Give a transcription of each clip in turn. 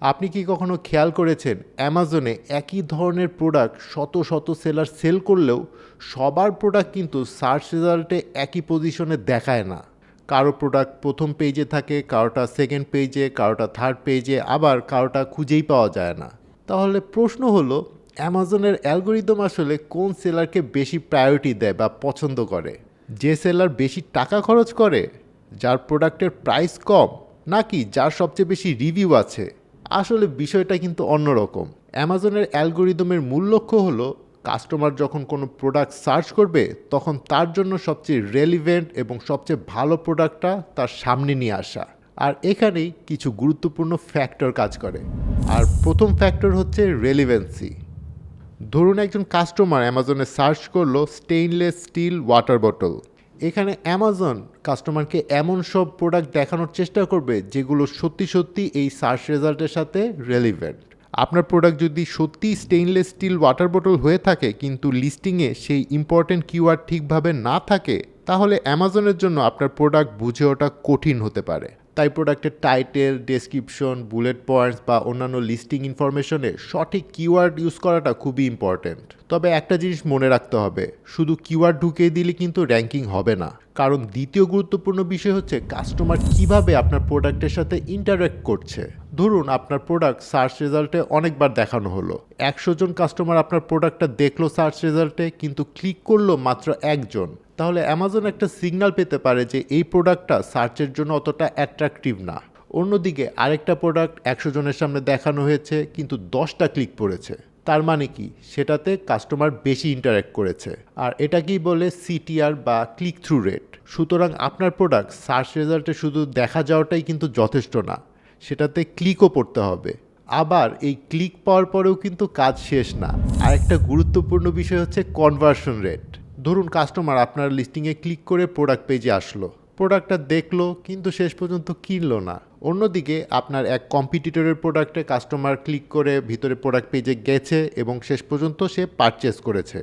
আপনি কি কখনো খেয়াল করেছেন অ্যামাজনে একই ধরনের প্রোডাক্ট শত শত সেলার সেল করলেও সবার প্রোডাক্ট কিন্তু সার্চ রেজাল্টে একই পজিশনে দেখায় না? কারো প্রোডাক্ট প্রথম পেজে থাকে, কারোটা সেকেন্ড পেজে, কারোটা থার্ড পেজে, আবার কারোটা খুঁজেই পাওয়া যায় না। তাহলে প্রশ্ন হলো, অ্যামাজনের অ্যালগোরিদম আসলে কোন সেলারকে বেশি প্রায়োরিটি দেয় বা পছন্দ করে? যে সেলার বেশি টাকা খরচ করে, যার প্রোডাক্টের প্রাইস কম, নাকি যার সবচেয়ে বেশি রিভিউ আছে? আসলে বিষয়টা কিন্তু অন্যরকম। অ্যামাজনের অ্যালগোরিদমের মূল লক্ষ্য হলো কাস্টমার যখন কোনো প্রোডাক্ট সার্চ করবে তখন তার জন্য সবচেয়ে রেলিভেন্ট এবং সবচেয়ে ভালো প্রোডাক্টটা তার সামনে নিয়ে আসা। আর এখানেই কিছু গুরুত্বপূর্ণ ফ্যাক্টর কাজ করে। আর প্রথম ফ্যাক্টর হচ্ছে রেলিভেন্সি। ধরুন একজন কাস্টমার অ্যামাজনে সার্চ করলো স্টেইনলেস স্টিল ওয়াটার বটল। এখানে অ্যামাজন কাস্টমারকে এমন সব প্রোডাক্ট দেখানোর চেষ্টা করবে যেগুলো সত্যি সত্যি এই সার্চ রেজাল্টের সাথে রেলিভেন্ট। আপনার প্রোডাক্ট যদি সত্যি স্টেইনলেস স্টিল ওয়াটার বটল হয়ে থাকে কিন্তু লিস্টিংয়ে সেই ইম্পর্ট্যান্ট কিওয়ার্ড ঠিকভাবে না থাকে, তাহলে অ্যামাজনের জন্য আপনার প্রোডাক্ট বুঝে ওঠা কঠিন হতে পারে। তাই প্রোডাক্টের টাইটেল, ডেসক্রিপশন, বুলেট পয়েন্টস বা অন্যান্য লিস্টিং ইনফরমেশনে সঠিক কিওয়ার্ড ইউজ করাটা খুবই ইম্পর্ট্যান্ট। তবে একটা জিনিস মনে রাখতে হবে, শুধু কিওয়ার্ড ঢুকিয়ে দিলে কিন্তু র্যাঙ্কিং হবে না। কারণ দ্বিতীয় গুরুত্বপূর্ণ বিষয় হচ্ছে কাস্টমার কিভাবে আপনার প্রোডাক্টের সাথে ইন্টারঅ্যাক্ট করছে। ধরুন আপনার প্রোডাক্ট সার্চ রেজাল্টে অনেকবার দেখানো হলো, 100 জন কাস্টমার আপনার প্রোডাক্টটা দেখলো সার্চ রেজাল্টে, কিন্তু ক্লিক করলো মাত্র একজন। তাহলে অ্যামাজন একটা সিগন্যাল পেতে পারে যে এই প্রোডাক্টটা সার্চের জন্য অতটা অ্যাট্রাকটিভ না। অন্যদিকে আরেকটা প্রোডাক্ট 100 জনের সামনে দেখানো হয়েছে কিন্তু 10টা ক্লিক পড়েছে। তার মানে কি, সেটাতে কাস্টমার বেশি ইন্টারঅ্যাক্ট করেছে। আর এটাকেই বলে সিটিআর বা ক্লিক থ্রু রেট। সুতরাং আপনার প্রোডাক্ট সার্চ রেজাল্টে শুধু দেখা যাওয়াটাই কিন্তু যথেষ্ট না, সেটাতে ক্লিকও পড়তে হবে। আবার এই ক্লিক পাওয়ার পরেও কিন্তু কাজ শেষ না। আরেকটা গুরুত্বপূর্ণ বিষয় হচ্ছে কনভার্সন রেট। ধরুন কাস্টমার আপনার লিস্টিংয়ে ক্লিক করে প্রোডাক্ট পেজে আসলো, প্রোডাক্টটা দেখলো কিন্তু শেষ পর্যন্ত কিনলো না। অন্যদিকে আপনার এক কম্পিটিটরের প্রোডাক্টে কাস্টমার ক্লিক করে ভিতরে প্রোডাক্ট পেজে গেছে এবং শেষ পর্যন্ত সে পারচেস করেছে।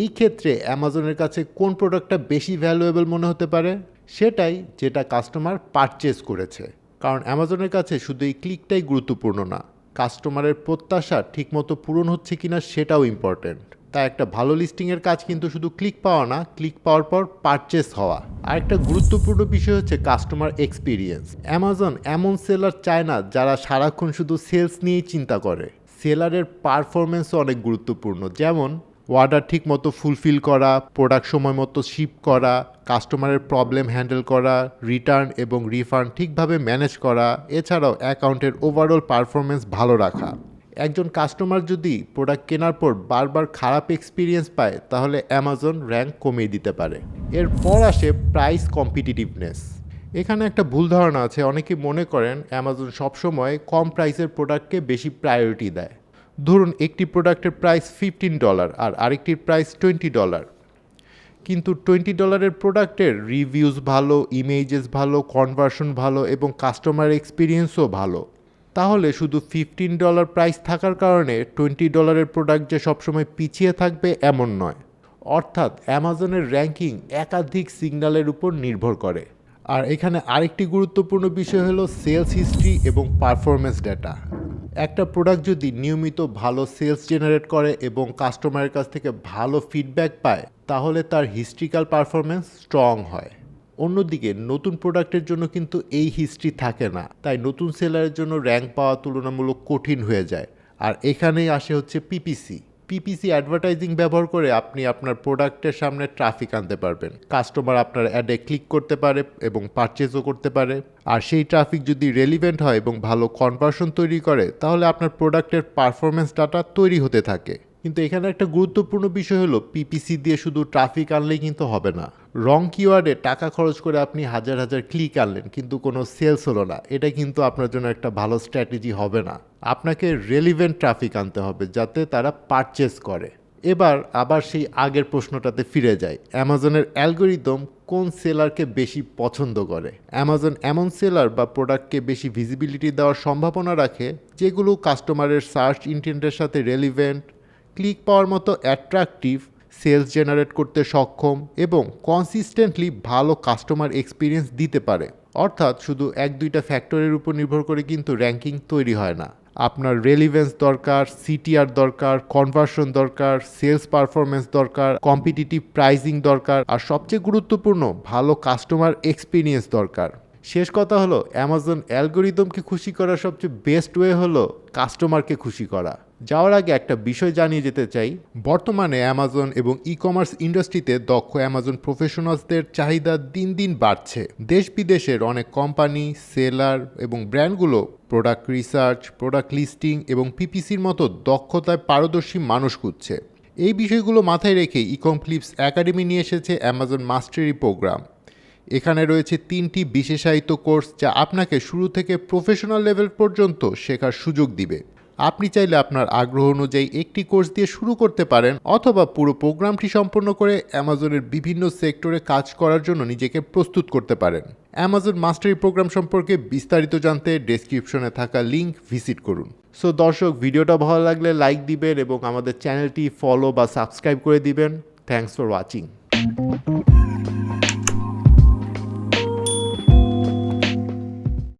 এই ক্ষেত্রে অ্যামাজনের কাছে কোন প্রোডাক্টটা বেশি ভ্যালুয়েবল মনে হতে পারে? সেটাই যেটা কাস্টমার পারচেস করেছে। কারণ অ্যামাজনের কাছে শুধু এই ক্লিকটাই গুরুত্বপূর্ণ না, কাস্টমারের প্রত্যাশা ঠিকমতো পূরণ হচ্ছে কিনা সেটাও ইম্পর্ট্যান্ট। তাই একটা ভালো লিস্টিংয়ের কাজ কিন্তু শুধু ক্লিক পাওয়া না, ক্লিক পাওয়ার পর পারচেস হওয়া। আর একটা গুরুত্বপূর্ণ বিষয় হচ্ছে কাস্টমার এক্সপিরিয়েন্স। অ্যামাজন এমন সেলার চায় না যারা সারাক্ষণ শুধু সেলস নিয়েই চিন্তা করে। সেলারের পারফরমেন্সও অনেক গুরুত্বপূর্ণ, যেমন অর্ডার ঠিক মতো ফুলফিল করা, প্রোডাক্ট সময় মতো শিপ করা, কাস্টমারের প্রবলেম হ্যান্ডেল করা, রিটার্ন এবং রিফান্ড ঠিকভাবে ম্যানেজ করা, এছাড়াও অ্যাকাউন্টের ওভারঅল পারফরমেন্স ভালো রাখা। একজন কাস্টমার যদি প্রোডাক্ট কেনার পর বারবার খারাপ এক্সপিরিয়েন্স পায় তাহলে অ্যামাজন র্যাঙ্ক কমিয়ে দিতে পারে। এরপর আসে প্রাইস কম্পিটিটিভনেস। এখানে একটা ভুল ধারণা আছে, অনেকে মনে করেন অ্যামাজন সবসময় কম প্রাইসের প্রোডাক্টকে বেশি প্রায়োরিটি দেয়। ধরুন একটি প্রোডাক্টের প্রাইস $15 আর আরেকটির প্রাইস $20, কিন্তু $20 প্রোডাক্টের রিভিউজ ভালো, ইমেজেস ভালো, কনভার্সন ভালো এবং কাস্টমার এক্সপিরিয়েন্সও ভালো। তাহলে শুধু $15 প্রাইস থাকার কারণে $20 প্রোডাক্ট যে সবসময় পিছিয়ে থাকবে এমন নয়। অর্থাৎ অ্যামাজনের র্যাঙ্কিং একাধিক সিগন্যালের উপর নির্ভর করে। আর এখানে আরেকটি গুরুত্বপূর্ণ বিষয় হলো সেলস হিস্ট্রি এবং পারফরমেন্স ডেটা। একটা প্রোডাক্ট যদি নিয়মিত ভালো সেলস জেনারেট করে এবং কাস্টমারের কাছ থেকে ভালো ফিডব্যাক পায় তাহলে তার হিস্ট্রিক্যাল পারফরমেন্স স্ট্রং হয়। অন্যদিকে নতুন প্রোডাক্টের জন্য কিন্তু এই হিস্ট্রি থাকে না, তাই নতুন সেলারের জন্য র্যাঙ্ক পাওয়া তুলনামূলক কঠিন হয়ে যায়। আর এখানেই আসে হচ্ছে পিপিসি। পিপিসি অ্যাডভার্টাইজিং ব্যবহার করে আপনি আপনার প্রোডাক্টের সামনে ট্রাফিক আনতে পারবেন। কাস্টমার আপনার অ্যাডে ক্লিক করতে পারে এবং পারচেজও করতে পারে। আর সেই ট্রাফিক যদি রেলিভেন্ট হয় এবং ভালো কনভার্সন তৈরি করে তাহলে আপনার প্রোডাক্টের পারফরমেন্স ডাটা তৈরি হতে থাকে। কিন্তু এখানে একটা গুরুত্বপূর্ণ বিষয় হলো পিপিসি দিয়ে শুধু ট্রাফিক আনলেই কিন্তু হবে না। রং কিওয়ার্ডে টাকা খরচ করে আপনি হাজার হাজার ক্লিক আনলেন কিন্তু কোনো সেলস হলো না, এটা কিন্তু আপনার জন্য একটা ভালো স্ট্র্যাটেজি হবে না। আপনাকে রেলিভেন্ট ট্রাফিক আনতে হবে যাতে তারা পারচেস করে। এবার আবার সেই আগের প্রশ্নটাতে ফিরে যায়, অ্যামাজনের অ্যালগোরিদম কোন সেলারকে বেশি পছন্দ করে? অ্যামাজন এমন সেলার বা প্রোডাক্টকে বেশি ভিজিবিলিটি দেওয়ার সম্ভাবনা রাখে যেগুলো কাস্টমারের সার্চ ইন্টেন্টের সাথে রেলিভেন্ট, ক্লিক পাওয়ার মতো অ্যাট্রাকটিভ, সেলস জেনারেট করতে সক্ষম এবং কনসিস্টেন্টলি ভালো কাস্টমার এক্সপিরিয়েন্স দিতে পারে। অর্থাৎ শুধু 1-2টা ফ্যাক্টরের উপর নির্ভর করে কিন্তু র্যাঙ্কিং তৈরি হয় না। আপনার রেলিভেন্স দরকার, সিটিআর দরকার, কনভার্সন দরকার, সেলস পারফরমেন্স দরকার, কম্পিটিটিভ প্রাইসিং দরকার, আর সবচেয়ে গুরুত্বপূর্ণ ভালো কাস্টমার এক্সপিরিয়েন্স দরকার। শেষ কথা হলো, অ্যামাজন অ্যালগোরিদমকে খুশি করার সবচেয়ে বেস্ট ওয়ে হলো কাস্টমারকে খুশি করা। যাওয়ার আগে একটা বিষয় জানিয়ে যেতে চাই, বর্তমানে অ্যামাজন এবং ই কমার্স ইন্ডাস্ট্রিতে দক্ষ অ্যামাজন প্রফেশনালসদের চাহিদা দিন দিন বাড়ছে। দেশ বিদেশের অনেক কোম্পানি, সেলার এবং ব্র্যান্ডগুলো প্রোডাক্ট রিসার্চ, প্রোডাক্ট লিস্টিং এবং পিপিসির মতো দক্ষতায় পারদর্শী মানুষ খুঁজছে। এই বিষয়গুলো মাথায় রেখে ইকম ফ্লিপস একাডেমি নিয়ে এসেছে অ্যামাজন মাস্টারি প্রোগ্রাম। এখানে রয়েছে 3টি বিশেষায়িত কোর্স যা আপনাকে শুরু থেকে প্রফেশনাল লেভেল পর্যন্ত শেখার সুযোগ দিবে। আপনি চাইলে আপনার আগ্রহ অনুযায়ী একটি কোর্স দিয়ে শুরু করতে পারেন, অথবা পুরো প্রোগ্রামটি সম্পন্ন করে অ্যামাজনের বিভিন্ন সেক্টরে কাজ করার জন্য নিজেকে প্রস্তুত করতে পারেন। অ্যামাজন মাস্টারি প্রোগ্রাম সম্পর্কে বিস্তারিত জানতে ডেসক্রিপশনে থাকা লিঙ্ক ভিজিট করুন। সো দর্শক, ভিডিওটা ভালো লাগলে লাইক দিবেন এবং আমাদের চ্যানেলটি ফলো বা সাবস্ক্রাইব করে দিবেন। Thanks for watching.